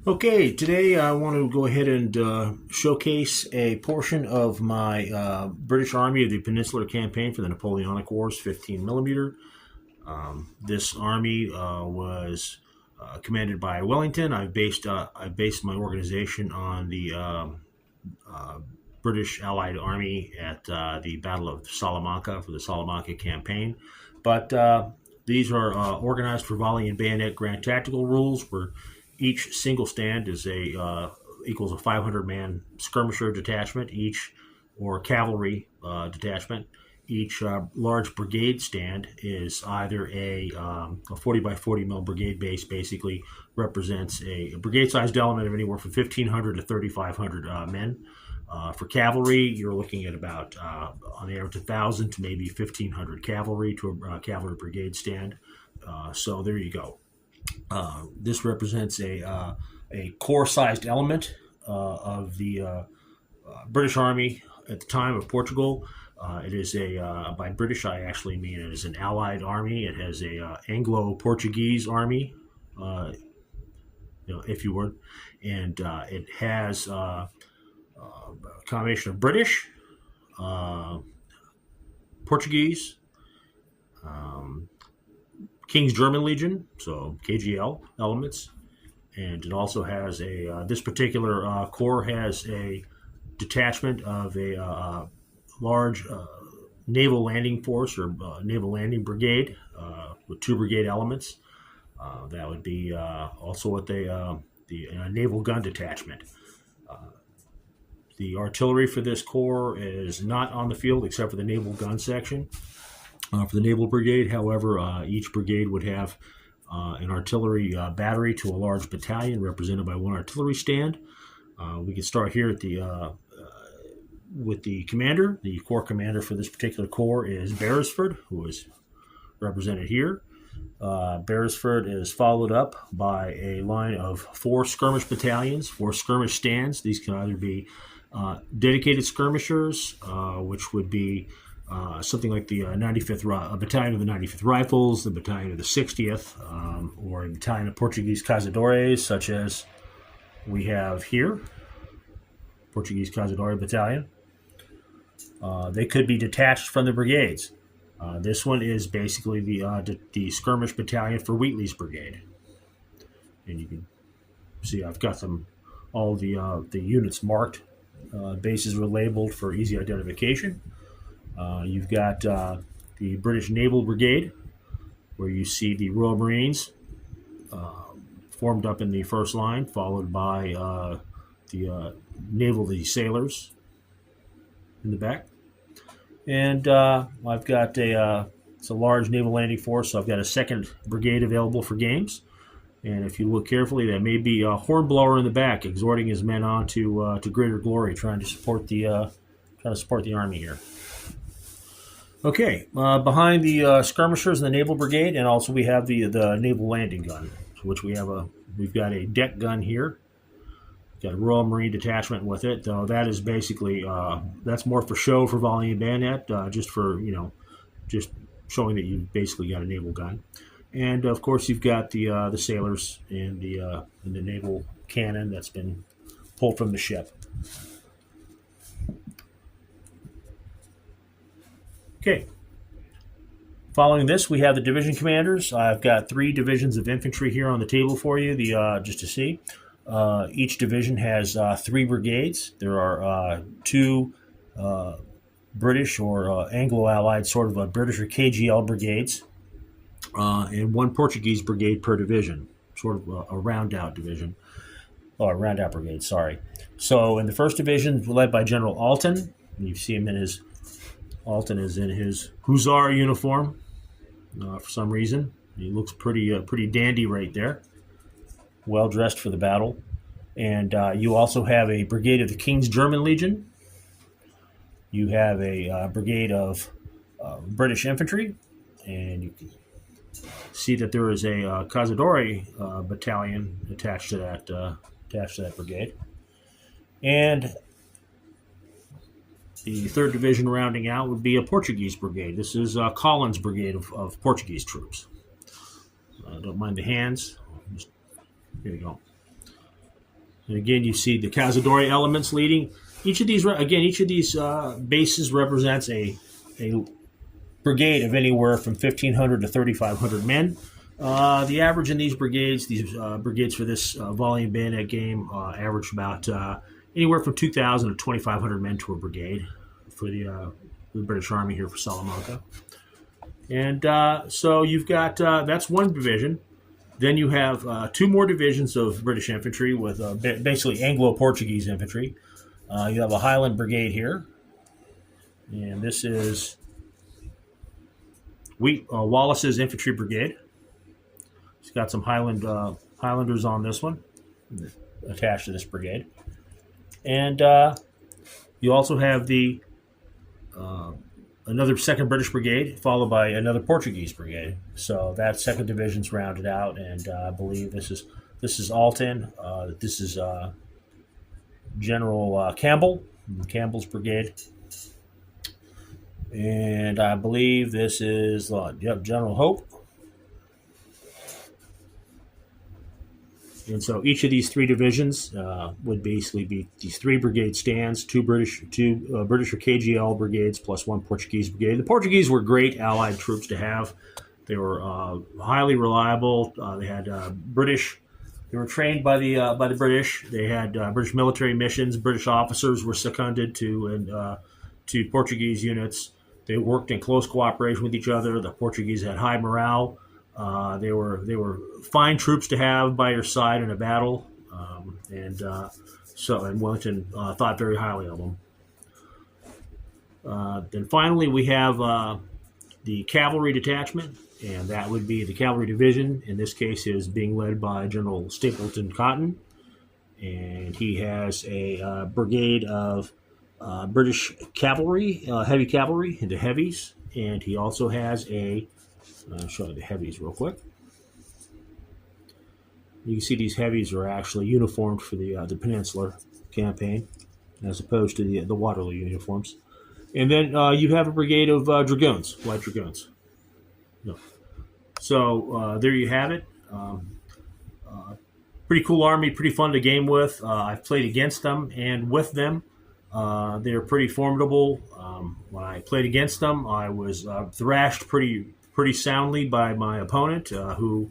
Okay, today I want to go ahead and showcase a portion of my British Army of the Peninsular Campaign for the Napoleonic Wars, 15 millimeter. This army was commanded by Wellington. I based my organization on the British Allied Army at the Battle of Salamanca for the Salamanca campaign. But these are organized for volley and bayonet grand tactical rules, where each single stand is equals a 500-man skirmisher detachment, or cavalry detachment. Each large brigade stand is either a 40 by 40 mil brigade base. Basically represents a brigade-sized element of anywhere from 1,500 to 3,500 men. For cavalry, you're looking at about, on average, 1,000 to maybe 1,500 cavalry to a cavalry brigade stand. So there you go. This represents a corps-sized element of the British Army at the time of Portugal. It is by British, I actually mean it is an allied army. It has a Anglo-Portuguese Army, if you would, and it has a combination of British, Portuguese, King's German Legion, so KGL elements, and it also has this particular corps has a detachment of a large Naval Landing Force, or Naval Landing Brigade, with 2 brigade elements. That would be also what the Naval Gun Detachment. The artillery for this corps is not on the field except for the naval gun section. For the Naval Brigade, however, each brigade would have an artillery battery to a large battalion represented by 1 artillery stand. We can start here at with the commander. The corps commander for this particular corps is Beresford, who is represented here. Beresford is followed up by a line of 4 skirmish battalions, 4 skirmish stands. These can either be dedicated skirmishers, which would be something like the 95th, a battalion of the 95th Rifles, the battalion of the 60th, or a battalion of Portuguese Cazadores, such as we have here, Portuguese Cazadore Battalion. They could be detached from the brigades. This one is basically the skirmish battalion for Wheatley's brigade, and you can see I've got all the units marked. Bases were labeled for easy identification. You've got the British Naval Brigade, where you see the Royal Marines formed up in the first line, followed by the sailors in the back. And I've got it's a large naval landing force, so I've got a 2nd brigade available for games. And if you look carefully, there may be a hornblower in the back, exhorting his men on to greater glory, trying to support the army here. Okay, behind the skirmishers and the Naval Brigade, and also we have the Naval Landing Gun, which we've got a deck gun here. Got a Royal Marine detachment with it, though that is basically that's more for show for volley and bayonet, just showing that you've basically got a naval gun. And of course, you've got the sailors and the naval cannon that's been pulled from the ship. Okay. Following this, we have the division commanders. I've got 3 divisions of infantry here on the table for you, just to see. Each division has 3 brigades. There are 2 British or Anglo-Allied, sort of a British or KGL brigades, and 1 Portuguese brigade per division, sort of a round-out division. Oh, a round-out brigade, sorry. So in the 1st division, led by General Alton. You see him Alton is in his hussar uniform for some reason. He looks pretty dandy right there. Well dressed for the battle. And you also have a brigade of the King's German Legion. You have a brigade of British infantry, and you can see that there is a Cazadore battalion attached to that brigade. And the 3rd division rounding out would be a Portuguese brigade. This is Collins' brigade of Portuguese troops. Don't mind the hands. Here you go. And again, you see the Cazadore elements leading. Each of these bases represents a brigade of anywhere from 1,500 to 3,500 men. The average in these brigades for this volley and bayonet game, average about anywhere from 2,000 to 2,500 men to a brigade for the British Army here for Salamanca. And so you've got, that's one division. Then you have two more divisions of British infantry with basically Anglo-Portuguese infantry. You have a Highland Brigade here. And this is Wallace's Infantry Brigade. It's got some Highlanders on this one, attached to this brigade. And you also have the another 2nd British Brigade, followed by another Portuguese Brigade. So that 2nd Division's rounded out, and I believe this is Alton. This is General Campbell's Brigade. And I believe this is General Hope. And so each of these 3 divisions would basically be these 3 brigade stands, two British or KGL brigades plus 1 Portuguese brigade. The Portuguese were great Allied troops to have. They were highly reliable. They had British. They were trained by the British. They had British military missions. British officers were seconded to Portuguese units. They worked in close cooperation with each other. The Portuguese had high morale. They were fine troops to have by your side in a battle, and Wellington thought very highly of them. Then finally, we have the cavalry detachment, and that would be the cavalry division. In this case, is being led by General Stapleton Cotton, and he has a brigade of British cavalry, heavy cavalry, the heavies, and he also has a I'll show you the heavies real quick. You can see these heavies are actually uniformed for the Peninsular campaign, as opposed to the Waterloo uniforms. And then you have a brigade of dragoons, light dragoons. No. So there you have it. Pretty cool army, pretty fun to game with. I've played against them and with them. They're pretty formidable. When I played against them, I was thrashed pretty soundly by my opponent, who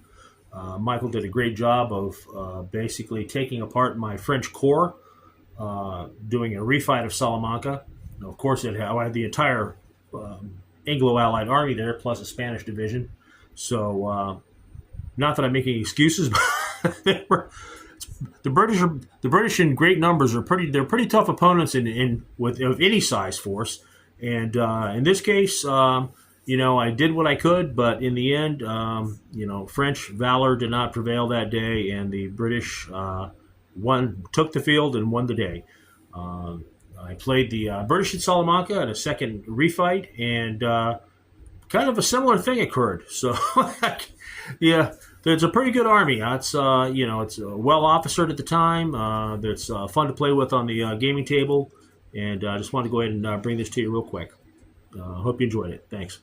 Michael did a great job of basically taking apart my French corps, doing a refight of Salamanca. Now, of course, I had the entire Anglo-Allied army there, plus a Spanish division. So, not that I'm making excuses, but the British in great numbers are pretty tough opponents of any size force. And in this case, I did what I could, but in the end, French valor did not prevail that day, and the British took the field and won the day. I played the British at Salamanca in a second refight, and kind of a similar thing occurred. So, yeah, it's a pretty good army. It's it's well officered at the time. It's fun to play with on the gaming table, and I just wanted to go ahead and bring this to you real quick. Hope you enjoyed it. Thanks.